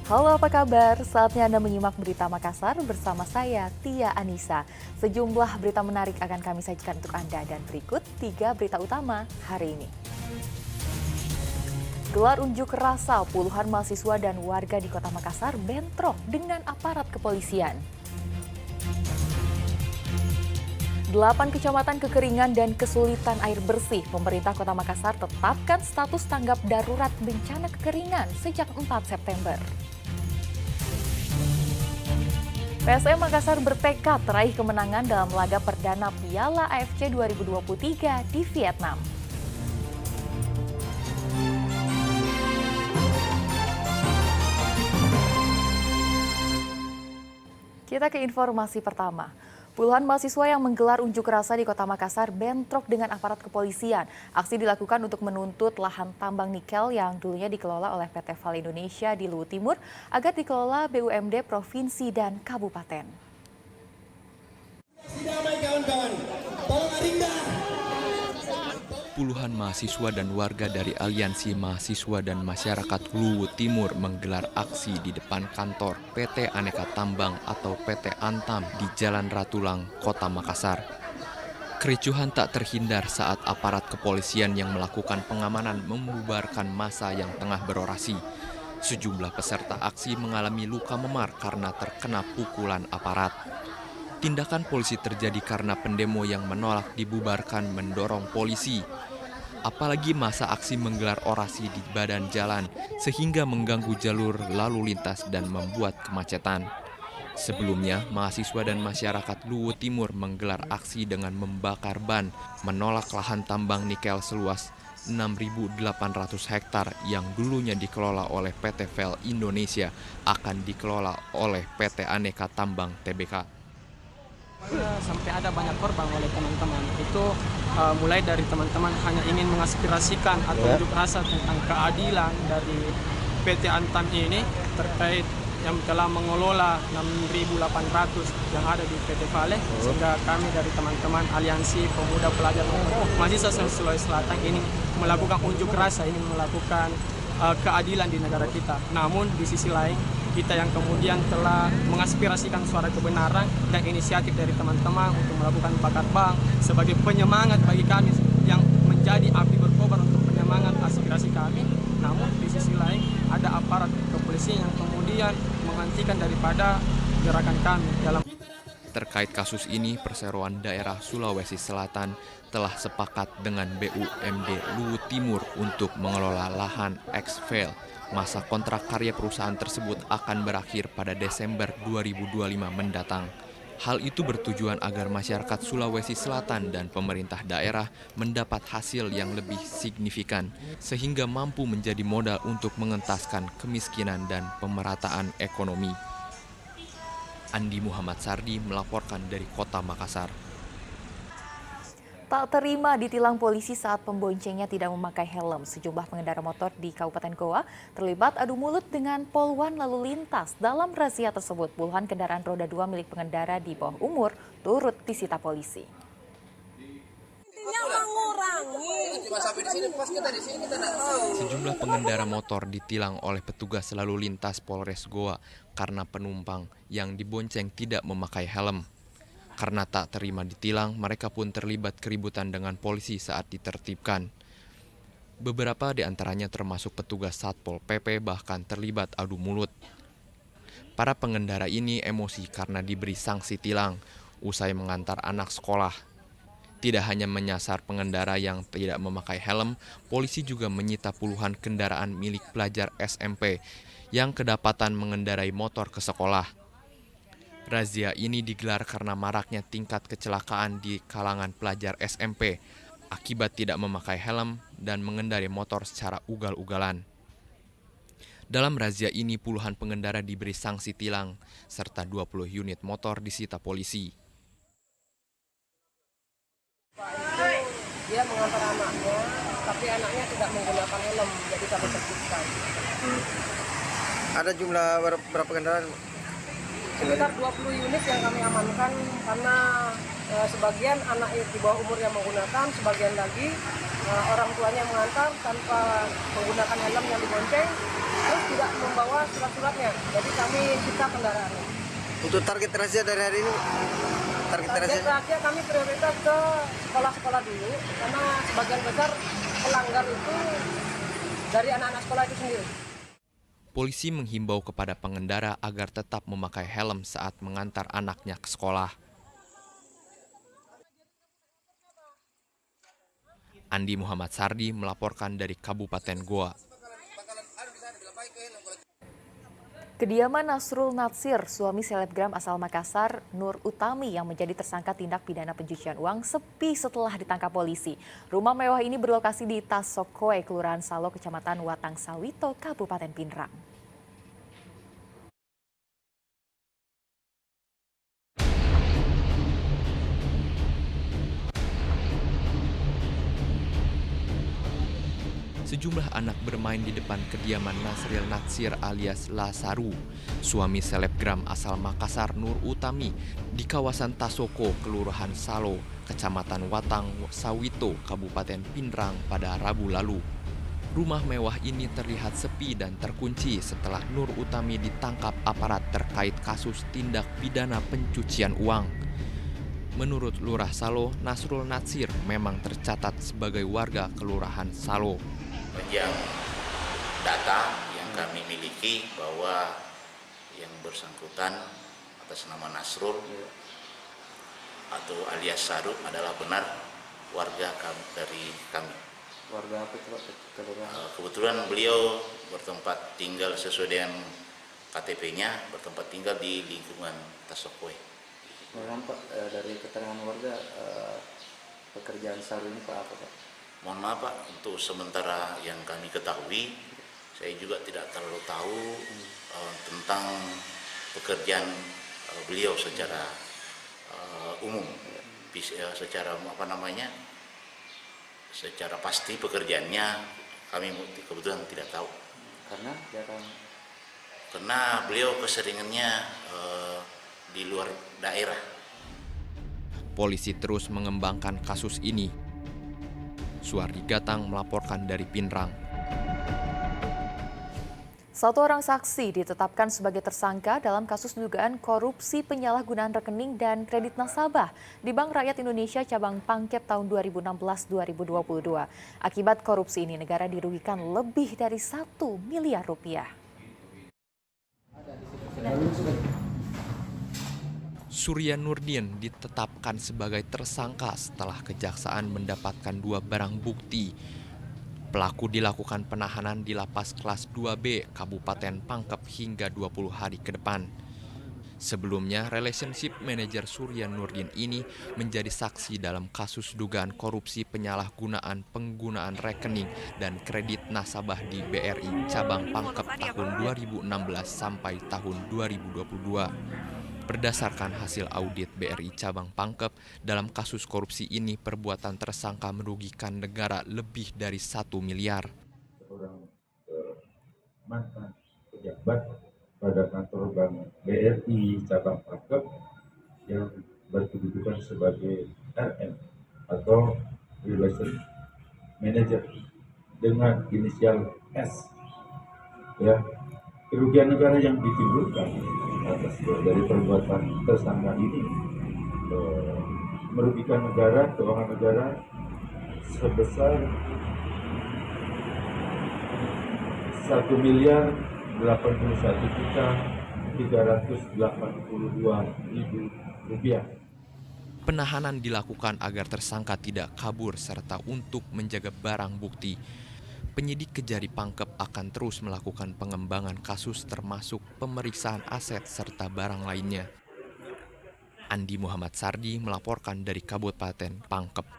Halo, apa kabar? Saatnya Anda menyimak berita Makassar bersama saya, Tia Anissa. Sejumlah berita menarik akan kami sajikan untuk Anda dan berikut 3 berita utama hari ini. Gelar unjuk rasa puluhan mahasiswa dan warga di Kota Makassar bentrok dengan aparat kepolisian. 8 kecamatan kekeringan dan kesulitan air bersih. Pemerintah Kota Makassar tetapkan status tanggap darurat bencana kekeringan sejak 4 September. PSM Makassar bertekad meraih kemenangan dalam laga perdana Piala AFC 2023 di Vietnam. Kita ke informasi pertama. Puluhan mahasiswa yang menggelar unjuk rasa di Kota Makassar bentrok dengan aparat kepolisian. Aksi dilakukan untuk menuntut lahan tambang nikel yang dulunya dikelola oleh PT Vale Indonesia di Luwu Timur agar dikelola BUMD Provinsi dan Kabupaten. Damai kawan-kawan, tolong Arinda. Puluhan mahasiswa dan warga dari Aliansi Mahasiswa dan Masyarakat Luwu Timur menggelar aksi di depan kantor PT Aneka Tambang atau PT Antam di Jalan Ratulang, Kota Makassar. Kericuhan tak terhindar saat aparat kepolisian yang melakukan pengamanan membubarkan massa yang tengah berorasi. Sejumlah peserta aksi mengalami luka memar karena terkena pukulan aparat. Tindakan polisi terjadi karena pendemo yang menolak dibubarkan mendorong polisi. Apalagi masa aksi menggelar orasi di badan jalan sehingga mengganggu jalur lalu lintas dan membuat kemacetan. Sebelumnya, mahasiswa dan masyarakat Luwu Timur menggelar aksi dengan membakar ban menolak lahan tambang nikel seluas 6.800 hektar yang dulunya dikelola oleh PT Vale Indonesia akan dikelola oleh PT Aneka Tambang Tbk. Sampai ada banyak korban oleh teman-teman itu mulai dari teman-teman hanya ingin mengaspirasikan atau unjuk rasa tentang keadilan dari PT Antam ini terkait yang telah mengelola 6.800 yang ada di PT Vale, sehingga kami dari teman-teman Aliansi Pemuda Pelajar Mahasiswa Sulawesi Selatan ini melakukan unjuk rasa, ingin melakukan keadilan di negara kita. Namun di sisi lain kita yang kemudian telah mengaspirasikan suara kebenaran dan inisiatif dari teman-teman untuk melakukan bakar ban sebagai penyemangat bagi kami yang menjadi api berkobar untuk penyemangat aspirasi kami. Namun di sisi lain ada aparat kepolisian yang kemudian menghentikan daripada gerakan kami dalam. Terkait kasus ini, Perseroan Daerah Sulawesi Selatan telah sepakat dengan BUMD Luwu Timur untuk mengelola lahan ex-Vale. Masa kontrak karya perusahaan tersebut akan berakhir pada Desember 2025 mendatang. Hal itu bertujuan agar masyarakat Sulawesi Selatan dan pemerintah daerah mendapat hasil yang lebih signifikan, sehingga mampu menjadi modal untuk mengentaskan kemiskinan dan pemerataan ekonomi. Andi Muhammad Sardi melaporkan dari Kota Makassar. Tak terima ditilang polisi saat pemboncengnya tidak memakai helm. Sejumlah pengendara motor di Kabupaten Goa terlibat adu mulut dengan poluan lalu lintas. Dalam razia tersebut, puluhan kendaraan roda 2 milik pengendara di bawah umur turut disita polisi. Sejumlah pengendara motor ditilang oleh petugas lalu lintas Polres Goa karena penumpang yang dibonceng tidak memakai helm. Karena tak terima ditilang, mereka pun terlibat keributan dengan polisi saat ditertibkan. Beberapa di antaranya termasuk petugas Satpol PP bahkan terlibat adu mulut. Para pengendara ini emosi karena diberi sanksi tilang usai mengantar anak sekolah. Tidak hanya menyasar pengendara yang tidak memakai helm, polisi juga menyita puluhan kendaraan milik pelajar SMP yang kedapatan mengendarai motor ke sekolah. Razia ini digelar karena maraknya tingkat kecelakaan di kalangan pelajar SMP akibat tidak memakai helm dan mengendarai motor secara ugal-ugalan. Dalam razia ini puluhan pengendara diberi sanksi tilang serta 20 unit motor disita polisi. Dia mengantar anaknya, tapi anaknya tidak menggunakan helm, jadi kami tertibkan. Ada jumlah berapa kendaraan? Sekitar 20 unit yang kami amankan karena sebagian anak di bawah umur yang menggunakan, sebagian lagi orang tuanya mengantar tanpa menggunakan helm yang dibonceng, terus tidak membawa surat-suratnya. Jadi kami sita kendaraannya. Untuk target razia dari hari ini, target Target razia razia kami prioritas ke sekolah-sekolah dulu, karena sebagian besar pelanggar itu dari anak-anak sekolah itu sendiri. Polisi menghimbau kepada pengendara agar tetap memakai helm saat mengantar anaknya ke sekolah. Andi Muhammad Sardi melaporkan dari Kabupaten Goa. Kediaman Nasrul Natsir, suami selebgram asal Makassar, Nur Utami yang menjadi tersangka tindak pidana pencucian uang, sepi setelah ditangkap polisi. Rumah mewah ini berlokasi di Tasokoe, Kelurahan Salo, Kecamatan Watang Sawito, Kabupaten Pinrang. Sejumlah anak bermain di depan kediaman Nasril Natsir alias Lasaru, suami selebgram asal Makassar Nur Utami, di kawasan Tasoko, Kelurahan Salo, Kecamatan Watang Sawito, Kabupaten Pinrang pada Rabu lalu. Rumah mewah ini terlihat sepi dan terkunci setelah Nur Utami ditangkap aparat terkait kasus tindak pidana pencucian uang. Menurut Lurah Salo, Nasrul Natsir memang tercatat sebagai warga Kelurahan Salo. Yang data yang kami miliki bahwa yang bersangkutan atas nama Nasrul atau alias Saru adalah benar warga dari kami. Warga apa itu? Kebetulan beliau bertempat tinggal sesuai dengan KTP-nya, bertempat tinggal di lingkungan Tasokoe. Pak, dari keterangan warga pekerjaan Saru ini Pak apa Pak? Mohon maaf Pak, untuk sementara yang kami ketahui, saya juga tidak terlalu tahu tentang pekerjaan beliau secara umum, secara secara pasti pekerjaannya kami kebetulan tidak tahu. Karena beliau keseringannya di luar daerah. Polisi terus mengembangkan kasus ini. Suardi Gatang melaporkan dari Pinrang. Satu orang saksi ditetapkan sebagai tersangka dalam kasus dugaan korupsi penyalahgunaan rekening dan kredit nasabah di Bank Rakyat Indonesia cabang Pangkep tahun 2016-2022. Akibat korupsi ini negara dirugikan lebih dari 1 miliar rupiah. Surya Nurdin ditetapkan sebagai tersangka setelah kejaksaan mendapatkan 2 barang bukti. Pelaku dilakukan penahanan di lapas kelas 2B Kabupaten Pangkep hingga 20 hari ke depan. Sebelumnya, relationship manager Surya Nurdin ini menjadi saksi dalam kasus dugaan korupsi penyalahgunaan penggunaan rekening dan kredit nasabah di BRI cabang Pangkep tahun 2016 sampai tahun 2022. Berdasarkan hasil audit BRI cabang Pangkep, dalam kasus korupsi ini perbuatan tersangka merugikan negara lebih dari 1 miliar. Seorang mantan pejabat pada kantor Bank BRI cabang Pangkep yang berkedudukan sebagai RM atau Relation Manager dengan inisial S. Ya, kerugian negara yang ditimbulkan atas dari perbuatan tersangka ini merugikan negara, keuangan negara sebesar 1.081.382.000 rupiah. Penahanan dilakukan agar tersangka tidak kabur serta untuk menjaga barang bukti. Penyidik Kejari Pangkep akan terus melakukan pengembangan kasus termasuk pemeriksaan aset serta barang lainnya. Andi Muhammad Sardi melaporkan dari Kabupaten Pangkep.